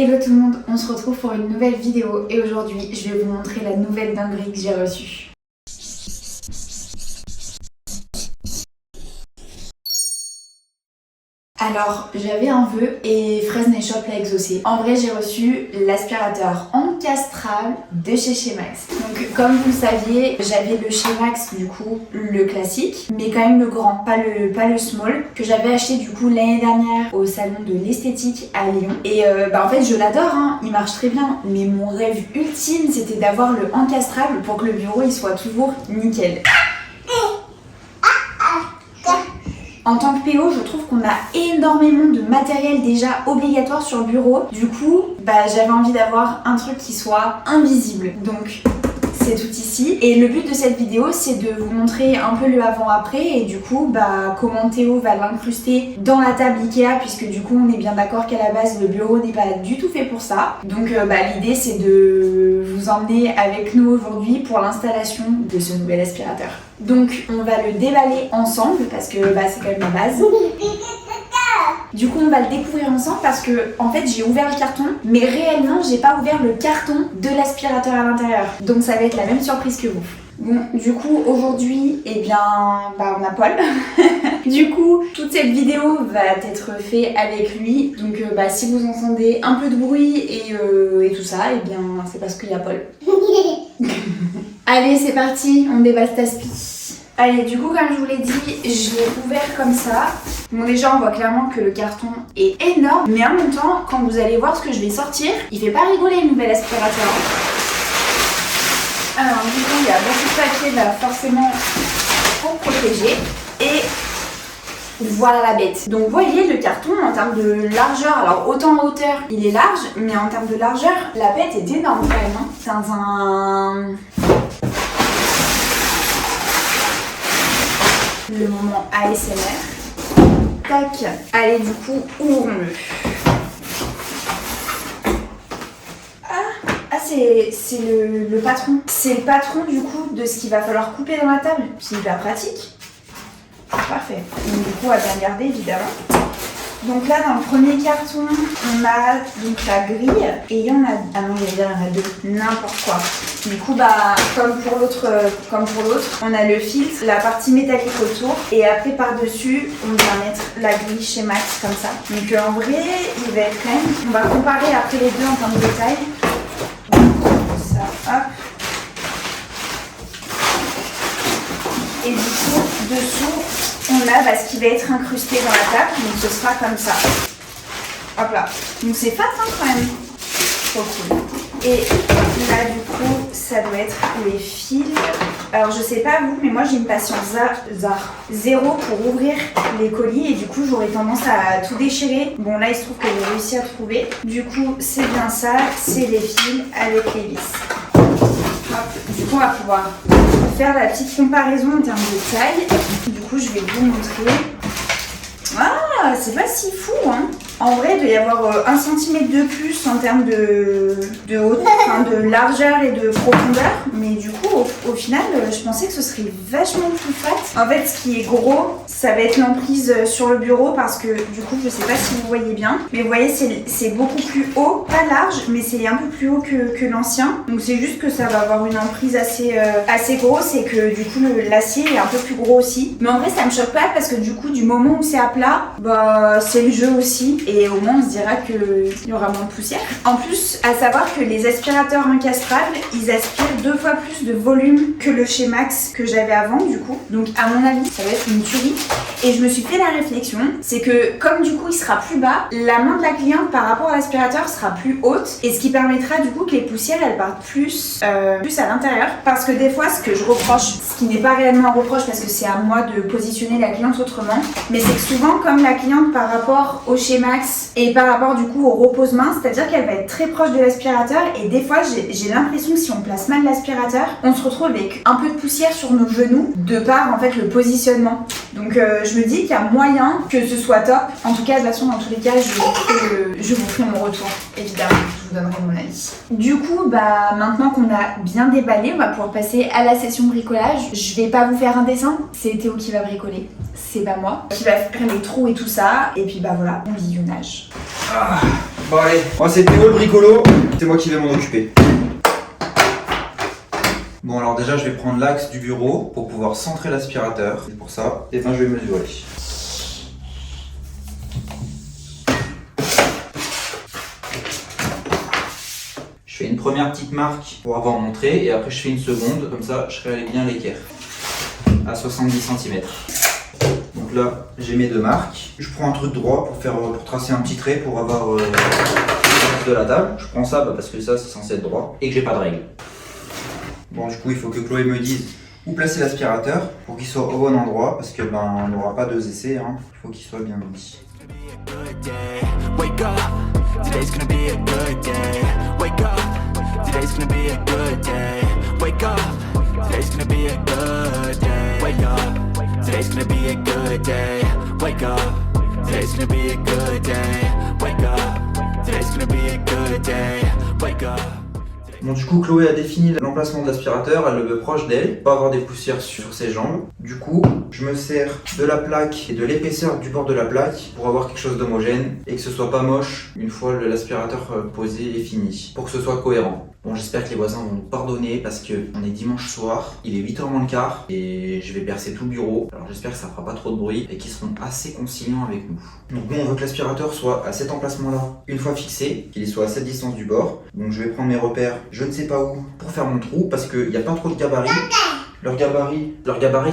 Hello tout le monde, on se retrouve pour une nouvelle vidéo et aujourd'hui je vais vous montrer la nouvelle dinguerie que j'ai reçue. Alors, j'avais un vœu et Fresnay Shop l'a exaucé. En vrai, j'ai reçu l'aspirateur encastrable de chez Shemax. Donc, comme vous le saviez, j'avais le Shemax, du coup, le classique, mais quand même le grand, pas le small, que j'avais acheté du coup l'année dernière au salon de l'esthétique à Lyon. Et en fait, je l'adore, hein, il marche très bien, mais mon rêve ultime, c'était d'avoir le encastrable pour que le bureau il soit toujours nickel. En tant que PO, je trouve qu'on a énormément de matériel déjà obligatoire sur le bureau. Du coup, j'avais envie d'avoir un truc qui soit invisible. Donc, c'est tout ici. Et le but de cette vidéo, c'est de vous montrer un peu le avant-après et du coup, comment Théo va l'incruster dans la table Ikea, puisque du coup, on est bien d'accord qu'à la base, le bureau n'est pas du tout fait pour ça. Donc, l'idée, c'est de vous emmener avec nous aujourd'hui pour l'installation de ce nouvel aspirateur. Donc, on va le déballer ensemble parce que c'est quand même ma base. Du coup, on va le découvrir ensemble parce que, en fait, j'ai ouvert le carton, mais réellement, j'ai pas ouvert le carton de l'aspirateur à l'intérieur. Donc, ça va être la même surprise que vous. Bon, du coup, aujourd'hui, on a Paul. Du coup, toute cette vidéo va être faite avec lui. Donc, si vous entendez un peu de bruit et tout ça, c'est parce qu'il y a Paul. Allez, c'est parti, on déballe cet aspi. Allez, du coup, comme je vous l'ai dit, je l'ai ouvert comme ça. Bon, déjà, on voit clairement que le carton est énorme, mais en même temps, quand vous allez voir ce que je vais sortir, il fait pas rigoler le nouvel aspirateur. Alors, du coup, il y a beaucoup de papier, forcément, pour protéger. Et voilà la bête. Donc, vous voyez, le carton, en termes de largeur, alors autant en hauteur, il est large, mais en termes de largeur, la bête est énorme quand même. Hein. C'est le moment ASMR. Tac. Allez, du coup, ouvrons-le. C'est le patron. C'est le patron, du coup, de ce qu'il va falloir couper dans la table. C'est hyper pratique. Parfait. Donc, du coup, à bien garder, évidemment. Donc là, dans le premier carton, on a donc la grille et il y en a... Ah non, il y en a deux. N'importe quoi. Du coup, comme pour l'autre, on a le filtre, la partie métallique autour et après par-dessus, on va mettre la grille chez Max comme ça. Donc en vrai, il va être quand même... On va comparer après les deux en termes de détail. Ça, hop. Et du coup, dessous, on a ce qui va être incrusté dans la table, donc ce sera comme ça. Hop là. Donc c'est fat quand même. Trop cool. Et là du coup, ça doit être les fils. Alors je sais pas vous, mais moi j'ai une patience zéro pour ouvrir les colis et du coup j'aurais tendance à tout déchirer. Bon là il se trouve que j'ai réussi à trouver. Du coup c'est bien ça, c'est les fils avec les vis. Hop. Du coup on va pouvoir faire la petite comparaison en termes de taille. Du coup je vais vous montrer. Ah, c'est pas si fou hein. En vrai, il doit y avoir 1 cm de plus en termes de largeur et de profondeur. Mais du coup, au final, je pensais que ce serait vachement plus fat. En fait, ce qui est gros, ça va être l'emprise sur le bureau parce que du coup, je sais pas si vous voyez bien. Mais vous voyez, c'est beaucoup plus haut, pas large, mais c'est un peu plus haut que l'ancien. Donc c'est juste que ça va avoir une emprise assez grosse et que du coup, l'acier est un peu plus gros aussi. Mais en vrai, ça me choque pas parce que du coup, du moment où c'est à plat, c'est le jeu aussi. Et au moins on se dira qu'il y aura moins de poussière. En plus, à savoir que les aspirateurs encastrables, ils aspirent 2 fois plus de volume que le Shemax que j'avais avant du coup. Donc à mon avis, ça va être une tuerie. Et je me suis fait la réflexion, c'est que comme du coup il sera plus bas, la main de la cliente par rapport à l'aspirateur sera plus haute. Et ce qui permettra du coup que les poussières elles partent plus à l'intérieur. Parce que des fois ce que je reproche, ce qui n'est pas réellement un reproche parce que c'est à moi de positionner la cliente autrement, mais c'est que souvent comme la cliente par rapport au Shemax et par rapport du coup au repose-main, c'est-à-dire qu'elle va être très proche de l'aspirateur et des fois j'ai l'impression que si on place mal l'aspirateur, on se retrouve avec un peu de poussière sur nos genoux de par en fait le positionnement. Donc je me dis qu'il y a moyen que ce soit top. En tout cas, de toute façon, dans tous les cas, je vous ferai mon retour, évidemment. Je vous donnerai mon avis. Du coup, maintenant qu'on a bien déballé, on va pouvoir passer à la session bricolage. Je vais pas vous faire un dessin, c'est Théo qui va bricoler. C'est pas moi. Qui va faire les trous et tout ça. Et puis voilà, bon visionnage. Bon allez, moi c'est Théo le bricolo, c'est moi qui vais m'en occuper. Bon alors déjà je vais prendre l'axe du bureau pour pouvoir centrer l'aspirateur. Et pour ça, je vais mesurer. Je fais une première petite marque pour avoir montré et après je fais une seconde, comme ça je serai bien l'équerre à 70 cm. Donc là j'ai mes deux marques. Je prends un truc droit pour tracer un petit trait pour avoir de la table. Je prends ça parce que ça c'est censé être droit et que j'ai pas de règle. Bon du coup il faut que Chloé me dise où placer l'aspirateur pour qu'il soit au bon endroit parce que on n'aura pas deux essais, hein. Il faut qu'il soit bien mis. Today's gonna be a good day. Wake up. Today's gonna be a good day. Wake up. Today's gonna be a good day. Wake up. Today's gonna be a good day. Wake up. Today's gonna be a good day. Wake up. Today's gonna be a good day. Wake up. Bon du coup Chloé a défini l'emplacement de l'aspirateur, elle le veut proche d'elle, pas avoir des poussières sur ses jambes. Du coup je me sers de la plaque et de l'épaisseur du bord de la plaque pour avoir quelque chose d'homogène et que ce soit pas moche une fois l'aspirateur posé et fini, pour que ce soit cohérent. Bon j'espère que les voisins vont nous pardonner parce que on est dimanche soir, il est 8h moins le quart et je vais percer tout le bureau. Alors j'espère que ça fera pas trop de bruit et qu'ils seront assez conciliants avec nous. Donc bon on veut que l'aspirateur soit à cet emplacement là une fois fixé, qu'il soit à cette distance du bord. Donc je vais prendre mes repères, je ne sais pas où, pour faire mon trou parce qu'il n'y a pas trop de gabarit. Leur gabarit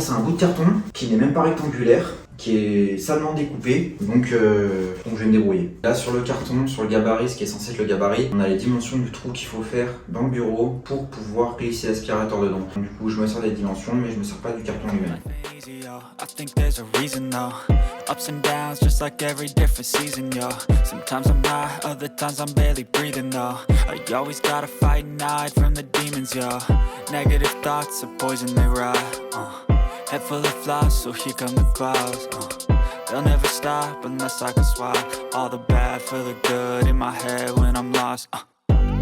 c'est un bout de carton qui n'est même pas rectangulaire, qui est salement découpé, donc je vais me débrouiller. Là sur le carton, sur le gabarit, ce qui est censé être le gabarit, on a les dimensions du trou qu'il faut faire dans le bureau pour pouvoir glisser l'aspirateur dedans. Donc, du coup je me sers des dimensions mais je me sers pas du carton lui-même. I think there's a reason though. Ups and downs just like every different season, yo. Sometimes I'm high, other times I'm barely breathing though. I always gotta fight and hide from the demons, yo. Negative thoughts are poison, they ride. Head full of flies, so here come the clouds. They'll never stop unless I can swap all the bad for the good in my head when I'm lost.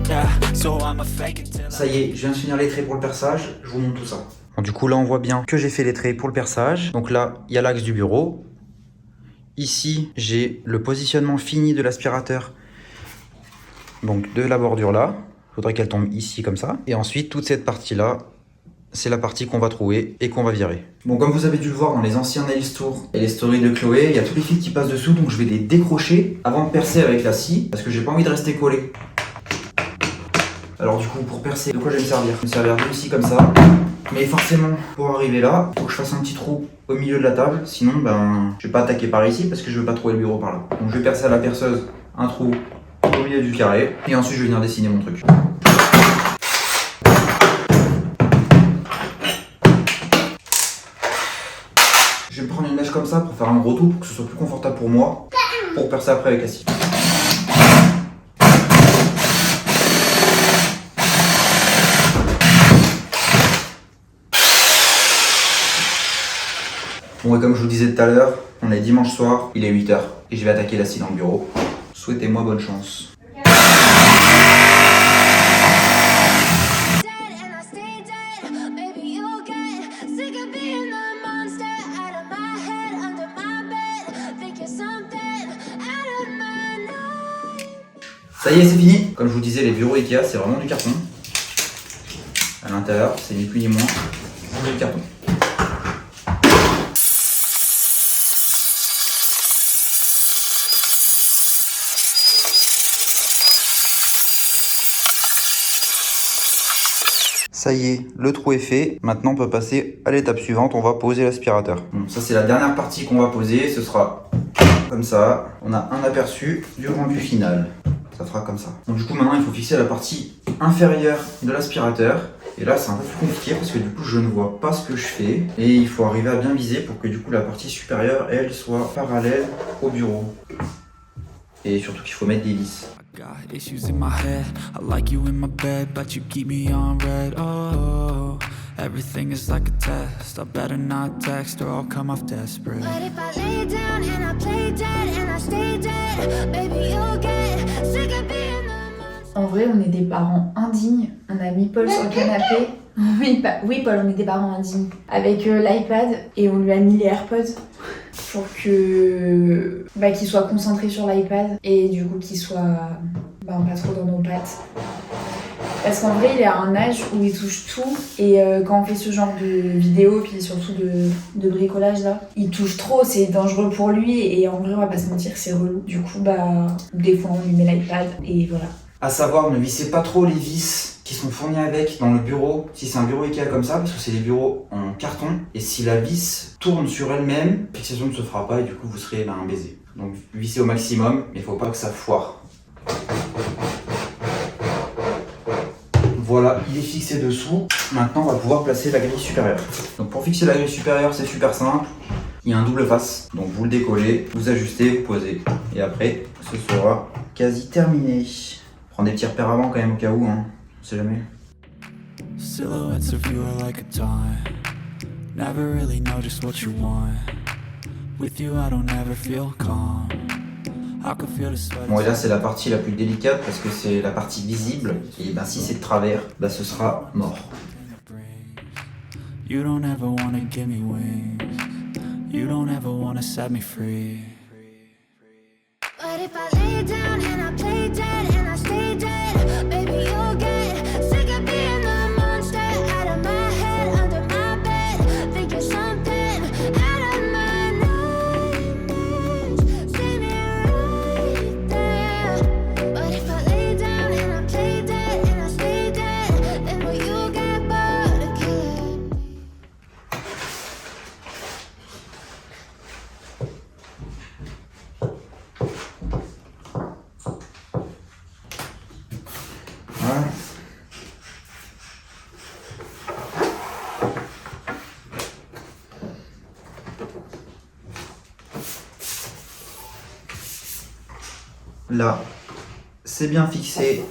Yeah, so I'ma fake it till Ça y est, je viens de finir les traits pour le perçage, je vous montre tout ça. Bon, du coup là on voit bien que j'ai fait les traits pour le perçage. Donc là il y a l'axe du bureau. Ici j'ai le positionnement fini de l'aspirateur. Donc de la bordure là. Il faudrait qu'elle tombe ici comme ça. Et ensuite toute cette partie là, c'est la partie qu'on va trouver et qu'on va virer. Bon comme vous avez dû le voir dans les anciens Nails Tour et les stories de Chloé, il y a tous les fils qui passent dessous. Donc je vais les décrocher avant de percer avec la scie. Parce que j'ai pas envie de rester collé. Alors du coup pour percer, de quoi je vais me servir? Je vais me servir d'une scie comme ça. Mais forcément, pour arriver là, il faut que je fasse un petit trou au milieu de la table. Sinon, je vais pas attaquer par ici parce que je veux pas trouver le bureau par là. Donc je vais percer à la perceuse un trou au milieu du carré. Et ensuite, je vais venir dessiner mon truc. Je vais me prendre une mèche comme ça pour faire un gros trou pour que ce soit plus confortable pour moi. Pour percer après avec la scie. Bon et comme je vous disais tout à l'heure, on est dimanche soir, il est 8h et je vais attaquer la scie dans le bureau. Souhaitez-moi bonne chance. Ça y est, c'est fini. Comme je vous disais, les bureaux Ikea, c'est vraiment du carton. À l'intérieur, c'est ni plus ni moins du carton. Ça y est, le trou est fait. Maintenant, on peut passer à l'étape suivante. On va poser l'aspirateur. Bon, ça, c'est la dernière partie qu'on va poser. Ce sera comme ça. On a un aperçu du rendu final. Ça fera comme ça. Donc, du coup, maintenant, il faut fixer la partie inférieure de l'aspirateur. Et là, c'est un peu plus compliqué parce que du coup, je ne vois pas ce que je fais. Et il faut arriver à bien viser pour que du coup, la partie supérieure, elle, soit parallèle au bureau. Et surtout qu'il faut mettre des vis. Got issues in my head. I like you in my bed, but you keep me on red. Oh, everything is like a test. I better not text or I'll come off desperate. But if I lay down and I play dead and I stay dead, baby you'll get sick of being the monster. En vrai, on est des parents indignes. On a mis Paul sur le canapé. Oui, Paul, on est des parents indignes. Avec l'iPad et on lui a mis les AirPods. pour que qu'il soit concentré sur l'iPad et du coup qu'il soit pas trop dans nos pattes. Parce qu'en vrai, il est à un âge où il touche tout et quand on fait ce genre de vidéo, puis surtout de bricolage là, il touche trop, c'est dangereux pour lui et en vrai, on va pas se mentir, c'est relou. Du coup, des fois, on lui met l'iPad et voilà. À savoir, ne vissez pas trop les vis qui sont fournis avec dans le bureau, si c'est un bureau Ikea comme ça, parce que c'est des bureaux en carton, et si la vis tourne sur elle-même, la fixation ne se fera pas et du coup vous serez un baiser. Donc vissez au maximum, mais il faut pas que ça foire. Voilà, il est fixé dessous. Maintenant, on va pouvoir placer la grille supérieure. Donc pour fixer la grille supérieure, c'est super simple. Il y a un double face, donc vous le décollez, vous ajustez, vous posez, et après, ce sera quasi terminé. Prends des petits repères avant quand même au cas où, hein. On sait jamais. Silhouettes of you are like a taunt. Never really know just what you want. With you I don't ever feel calm. I can feel the sweat. Bon, et là c'est la partie la plus délicate parce que c'est la partie visible. Et si c'est de travers, ce sera mort. You don't ever wanna give me wings. You don't ever wanna set me free. But if I lay down and I play dead and I stay dead, baby, you'll get sick of being the monster out of my head, under my bed, thinking something out of my nightmares. See me right there. But if I lay down and I play dead and I stay dead, then will you get bored of killing me? Voilà. Là, c'est bien fixé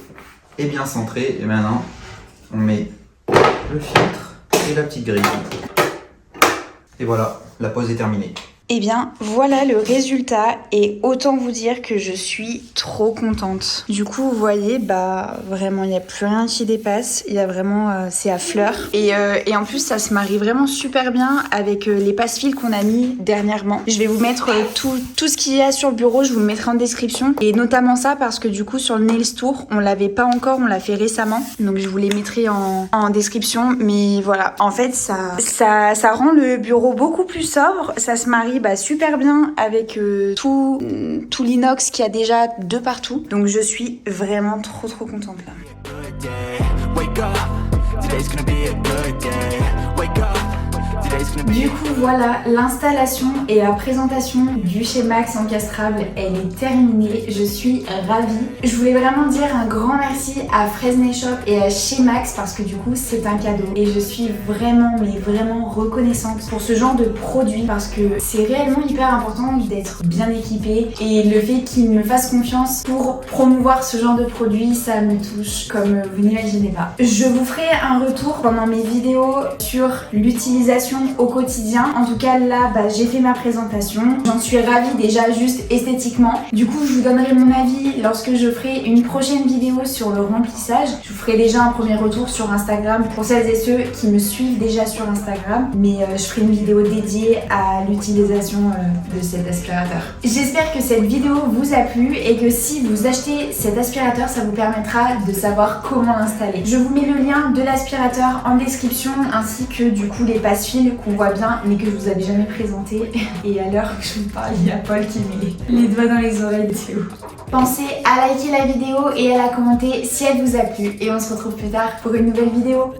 et bien centré. Et maintenant, on met le filtre et la petite grille. Et voilà, la pose est terminée. Eh bien, voilà le résultat et autant vous dire que je suis trop contente. Du coup, vous voyez, vraiment, il n'y a plus rien qui dépasse. Il y a vraiment, c'est à fleur. Et en plus, ça se marie vraiment super bien avec les passe-fils qu'on a mis dernièrement. Je vais vous mettre tout ce qu'il y a sur le bureau, je vous le mettrai en description. Et notamment ça parce que du coup, sur le Nails Tour, on l'avait pas encore, on l'a fait récemment. Donc, je vous les mettrai en description. Mais voilà, en fait, ça rend le bureau beaucoup plus sobre. Ça se marie super bien avec tout l'inox qu'il y a déjà de partout. Donc je suis vraiment trop contente là. Du coup voilà, l'installation et la présentation du chez Max encastrable, elle est terminée. Je suis ravie. Je voulais vraiment dire un grand merci à Fresnay Shop et à chez Max parce que du coup c'est un cadeau. Et je suis vraiment reconnaissante pour ce genre de produit parce que c'est réellement hyper important d'être bien équipé. Et le fait qu'ils me fassent confiance pour promouvoir ce genre de produit, ça me touche comme vous n'imaginez pas. Je vous ferai un retour pendant mes vidéos sur l'utilisation au quotidien. En tout cas là j'ai fait ma présentation, j'en suis ravie déjà juste esthétiquement. Du coup je vous donnerai mon avis lorsque je ferai une prochaine vidéo sur le remplissage. Je vous ferai déjà un premier retour sur Instagram pour celles et ceux qui me suivent déjà sur Instagram, mais je ferai une vidéo dédiée à l'utilisation de cet aspirateur. J'espère que cette vidéo vous a plu et que si vous achetez cet aspirateur, ça vous permettra de savoir comment l'installer. Je vous mets le lien de l'aspirateur en description ainsi que du coup les passe-fils qu'on voit bien mais que je vous avais jamais présenté. Et à l'heure que je vous parle, il y a Paul qui met les doigts dans les oreilles de Théo. Pensez à liker la vidéo et à la commenter si elle vous a plu et on se retrouve plus tard pour une nouvelle vidéo.